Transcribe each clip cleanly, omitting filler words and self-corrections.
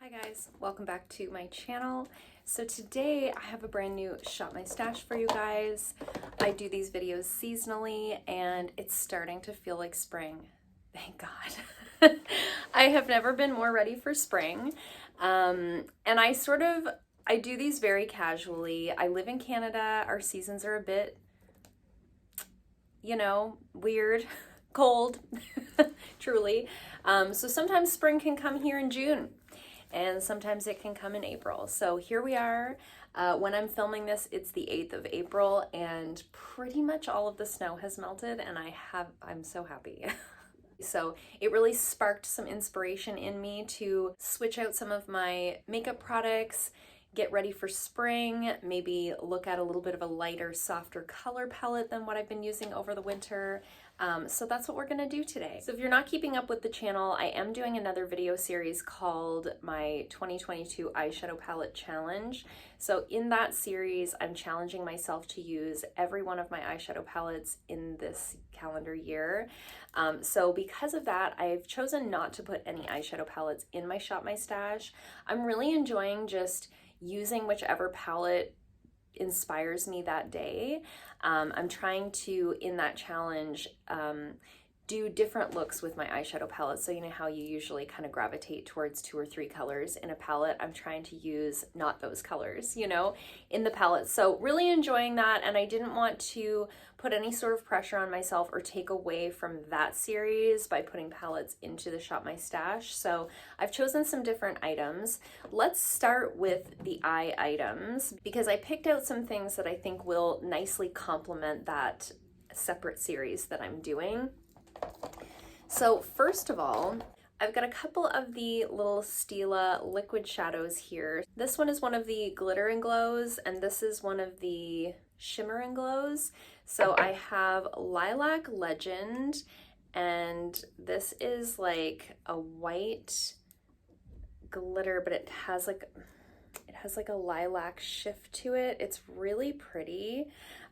Hi guys, welcome back to my channel. So today I have a brand new Shop My Stash for you guys. I do these videos seasonally and it's starting to feel like spring. Thank God. I have never been more ready for spring. And I do these very casually. I live in Canada. Our seasons are a bit, weird, cold, truly. So sometimes spring can come here in June. And sometimes it can come in April. So here we are. When I'm filming this, it's the 8th of April and pretty much all of the snow has melted and I'm so happy. So it really sparked some inspiration in me to switch out some of my makeup products, get ready for spring, maybe look at a little bit of a lighter, softer color palette than what I've been using over the winter. So that's what we're gonna do today. So if you're not keeping up with the channel, I am doing another video series called my 2022 Eyeshadow Palette Challenge. So in that series, I'm challenging myself to use every one of my eyeshadow palettes in this calendar year. So because of that, I've chosen not to put any eyeshadow palettes in my Shop My Stash. I'm really enjoying just using whichever palette inspires me that day. I'm trying to, in that challenge, do different looks with my eyeshadow palette. So you know how you usually kind of gravitate towards 2 or 3 colors in a palette. I'm trying to use not those colors, in the palette. So really enjoying that. And I didn't want to put any sort of pressure on myself or take away from that series by putting palettes into the Shop My Stash. So I've chosen some different items. Let's start with the eye items because I picked out some things that I think will nicely complement that separate series that I'm doing. So first of all, I've got a couple of the little Stila liquid shadows here. This one is one of the glitter and glows, and this is one of the shimmer and glows. So I have Lilac Legend, and this is like a white glitter, but it has like a lilac shift to it. It's really pretty,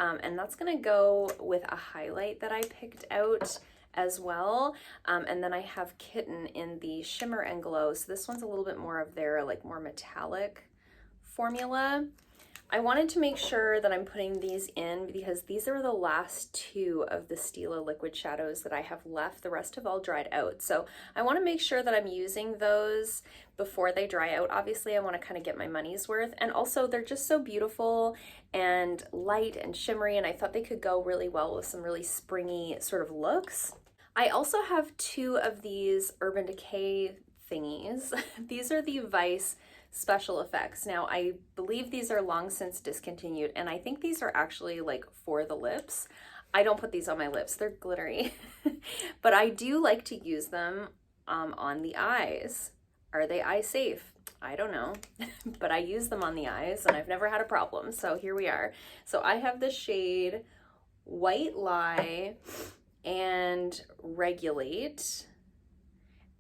and that's gonna go with a highlight that I picked out as well. And then I have Kitten in the shimmer and glow. So this one's a little bit more of their more metallic formula. I wanted to make sure that I'm putting these in because these are the last 2 of the Stila liquid shadows that I have left. The rest have all dried out. So I want to make sure that I'm using those before they dry out. Obviously, I want to kind of get my money's worth. And also they're just so beautiful and light and shimmery, and I thought they could go really well with some really springy sort of looks. I also have 2 of these Urban Decay thingies. These are the Vice Special Effects. Now, I believe these are long since discontinued, and I think these are actually for the lips. I don't put these on my lips, they're glittery. But I do like to use them on the eyes. Are they eye safe? I don't know, but I use them on the eyes and I've never had a problem. So here we are. So I have the shade White Lie and Regulate,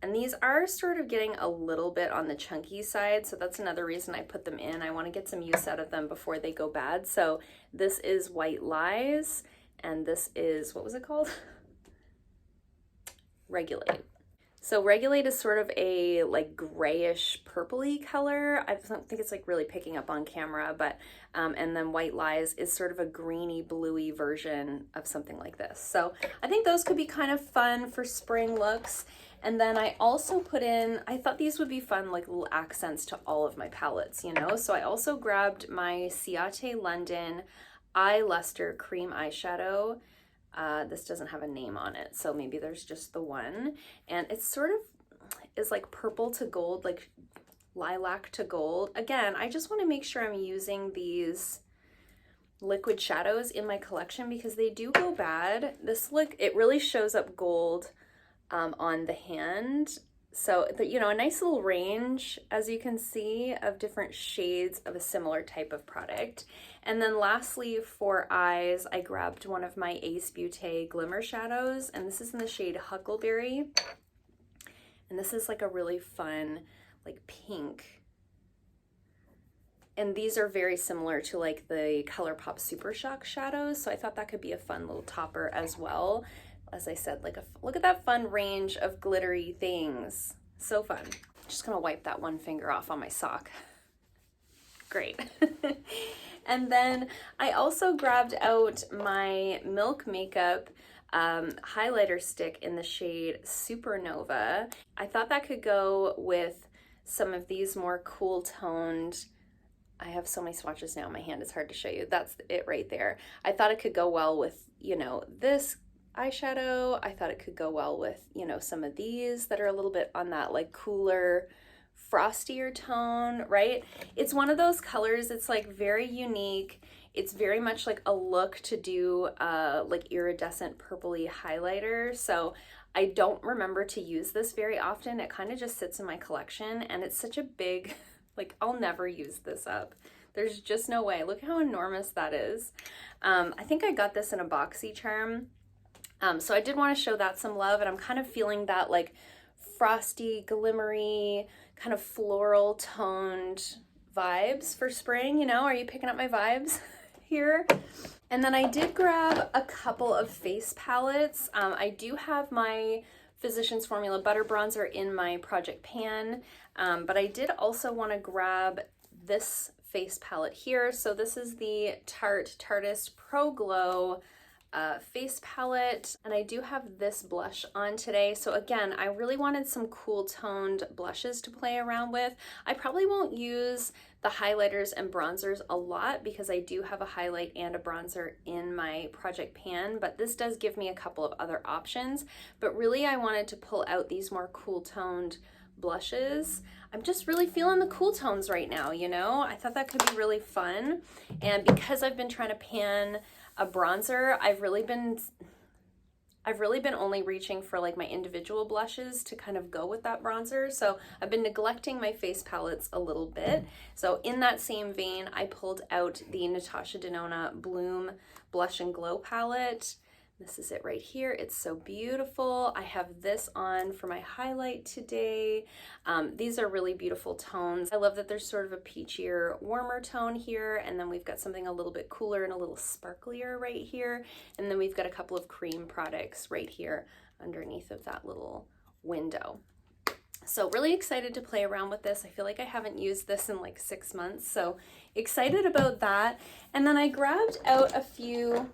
and these are sort of getting a little bit on the chunky side, so that's another reason I put them in. I want to get some use out of them before they go bad. So this is White Lies, and this is, what was it called? Regulate. So Regulate is sort of a grayish purpley color. I don't think it's really picking up on camera, but and then White Lies is sort of a greeny bluey version of something like this. So I think those could be kind of fun for spring looks. And then I also put in, I thought these would be fun little accents to all of my palettes, So I also grabbed my Ciate London Eye Lustre Cream Eyeshadow. This doesn't have a name on it, so maybe there's just the one. And it sort of is like purple to gold, like lilac to gold. Again, I just want to make sure I'm using these liquid shadows in my collection because they do go bad. This look, it really shows up gold on the hand. So, a nice little range, as you can see, of different shades of a similar type of product. And then lastly, for eyes, I grabbed one of my Beaute Glimmer shadows, and this is in the shade Huckleberry. And this is a really fun, pink. And these are very similar to the ColourPop Super Shock shadows, so I thought that could be a fun little topper as well. As I said, look at that fun range of glittery things. So fun. Just gonna wipe that one finger off on my sock. Great. And then I also grabbed out my Milk Makeup highlighter stick in the shade Supernova. I thought that could go with some of these more cool toned, I have so many swatches now in my hand, it's hard to show you. That's it right there. I thought it could go well with, you know, this eyeshadow. I thought it could go well with, you know, some of these that are a little bit on that like cooler, frostier tone, right? It's one of those colors, it's like very unique. It's very much like a look to do like iridescent purpley highlighter. So I don't remember to use this very often. It kind of just sits in my collection, and it's such a big, like I'll never use this up. There's just no way. Look how enormous that is. I think I got this in a boxy charm. So I did want to show that some love, and I'm kind of feeling that like frosty, glimmery, kind of floral toned vibes for spring, you know? Are you picking up my vibes here? And then I did grab a couple of face palettes. I do have my Physicians Formula Butter Bronzer in my project pan, but I did also want to grab this face palette here. So this is the Tarteist Pro Glow face palette, and I do have this blush on today. So again, I really wanted some cool toned blushes to play around with. I probably won't use the highlighters and bronzers a lot because I do have a highlight and a bronzer in my project pan, but this does give me a couple of other options. But really I wanted to pull out these more cool toned blushes. I'm just really feeling the cool tones right now, you know? I thought that could be really fun. And because I've been trying to pan a bronzer, I've really been only reaching for like my individual blushes to kind of go with that bronzer. So I've been neglecting my face palettes a little bit. So in that same vein, I pulled out the Natasha Denona Bloom Blush and Glow palette. This is it right here. It's so beautiful. I have this on for my highlight today. These are really beautiful tones. I love that there's sort of a peachier, warmer tone here, and then we've got something a little bit cooler and a little sparklier right here. And then we've got a couple of cream products right here underneath of that little window. So really excited to play around with this. I feel like I haven't used this in like 6 months, so excited about that. And then I grabbed out a few,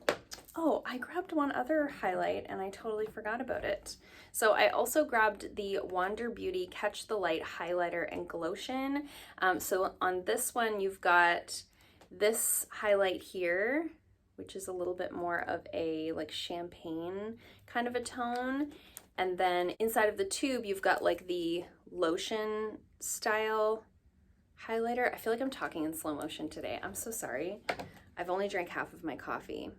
oh, I grabbed one other highlight and I totally forgot about it. So I also grabbed the Wander Beauty Catch the Light highlighter and Glowtion. So on this one, you've got this highlight here, which is a little bit more of a like champagne kind of a tone. And then inside of the tube, you've got like the lotion style highlighter. I feel like I'm talking in slow motion today. I'm so sorry. I've only drank half of my coffee.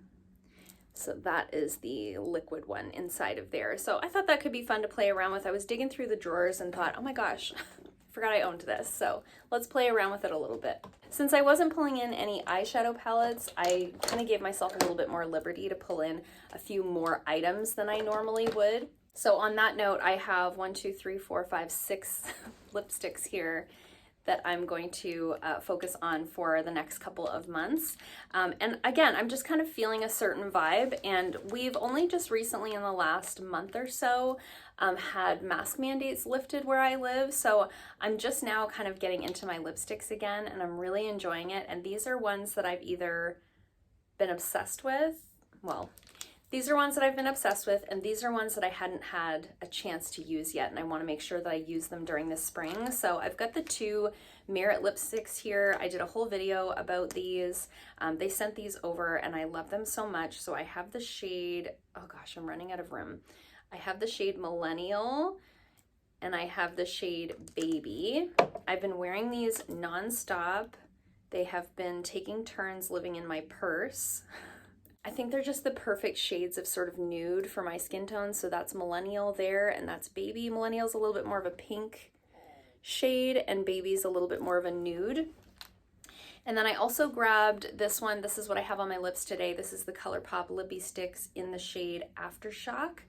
So that is the liquid one inside of there. So I thought that could be fun to play around with. I was digging through the drawers and thought, oh my gosh, I forgot I owned this. So let's play around with it a little bit. Since I wasn't pulling in any eyeshadow palettes, I kind of gave myself a little bit more liberty to pull in a few more items than I normally would. So on that note, I have 6 lipsticks here that I'm going to focus on for the next couple of months. And again, I'm just kind of feeling a certain vibe, and we've only just recently in the last month or so had mask mandates lifted where I live. So I'm just now kind of getting into my lipsticks again, and I'm really enjoying it. And these are ones that I've either been obsessed with, well, these are ones that I've been obsessed with, and these are ones that I hadn't had a chance to use yet, and I want to make sure that I use them during the spring. So I've got the two Merit lipsticks here. I did a whole video about these. They sent these over, and I love them so much. So I have the shade, oh gosh, I'm running out of room. I have the shade Millennial, and I have the shade Baby. I've been wearing these nonstop. They have been taking turns living in my purse. I think they're just the perfect shades of sort of nude for my skin tone. So that's Millennial there, and that's Baby. Millennial's a little bit more of a pink shade, and Baby's a little bit more of a nude. And then I also grabbed this one. This is what I have on my lips today. This is the ColourPop Lippy Sticks in the shade Aftershock.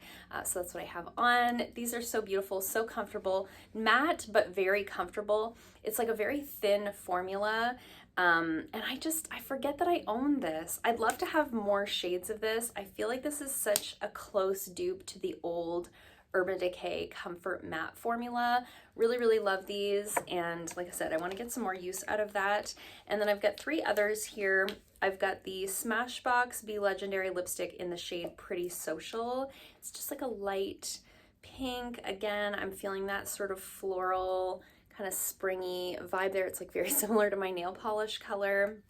So that's what I have on. These are so beautiful, so comfortable. Matte, but very comfortable. It's like a very thin formula. And I forget that I own this. I'd love to have more shades of this. I feel like this is such a close dupe to the old Urban Decay Comfort Matte Formula. Really, really love these. And like I said, I want to get some more use out of that. And then I've got 3 others here. I've got the Smashbox Be Legendary lipstick in the shade Pretty Social. It's just like a light pink. Again, I'm feeling that sort of floral, kind of springy vibe there. It's like very similar to my nail polish color.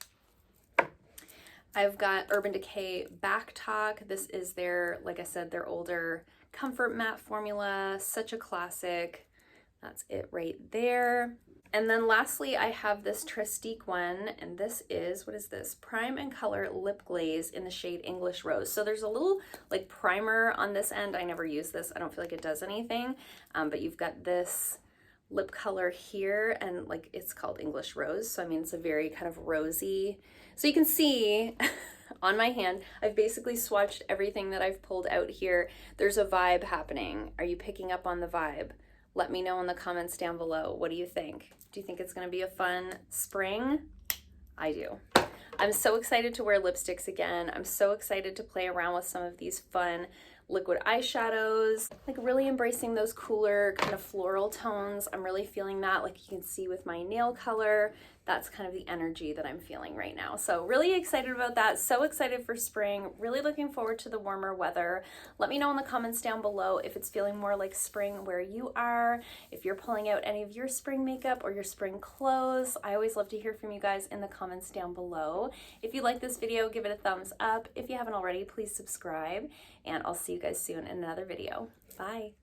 I've got Urban Decay Backtalk. This is their, like I said, their older Comfort Matte formula. Such a classic. That's it right there. And then lastly, I have this Trestique one, and this is, what is this? Prime and Color Lip Glaze in the shade English Rose. So there's a little like primer on this end. I never use this. I don't feel like it does anything, but you've got this lip color here, and like it's called English Rose. So I mean, it's a very kind of rosy. So you can see on my hand, I've basically swatched everything that I've pulled out here. There's a vibe happening. Are you picking up on the vibe? Let me know in the comments down below. What do you think? Do you think it's gonna be a fun spring? I do. I'm so excited to wear lipsticks again. I'm so excited to play around with some of these fun liquid eyeshadows, like really embracing those cooler kind of floral tones. I'm really feeling that, like you can see with my nail color. That's kind of the energy that I'm feeling right now. So really excited about that. So excited for spring. Really looking forward to the warmer weather. Let me know in the comments down below if it's feeling more like spring where you are, if you're pulling out any of your spring makeup or your spring clothes. I always love to hear from you guys in the comments down below. If you like this video, give it a thumbs up. If you haven't already, please subscribe, and I'll see you guys soon in another video. Bye.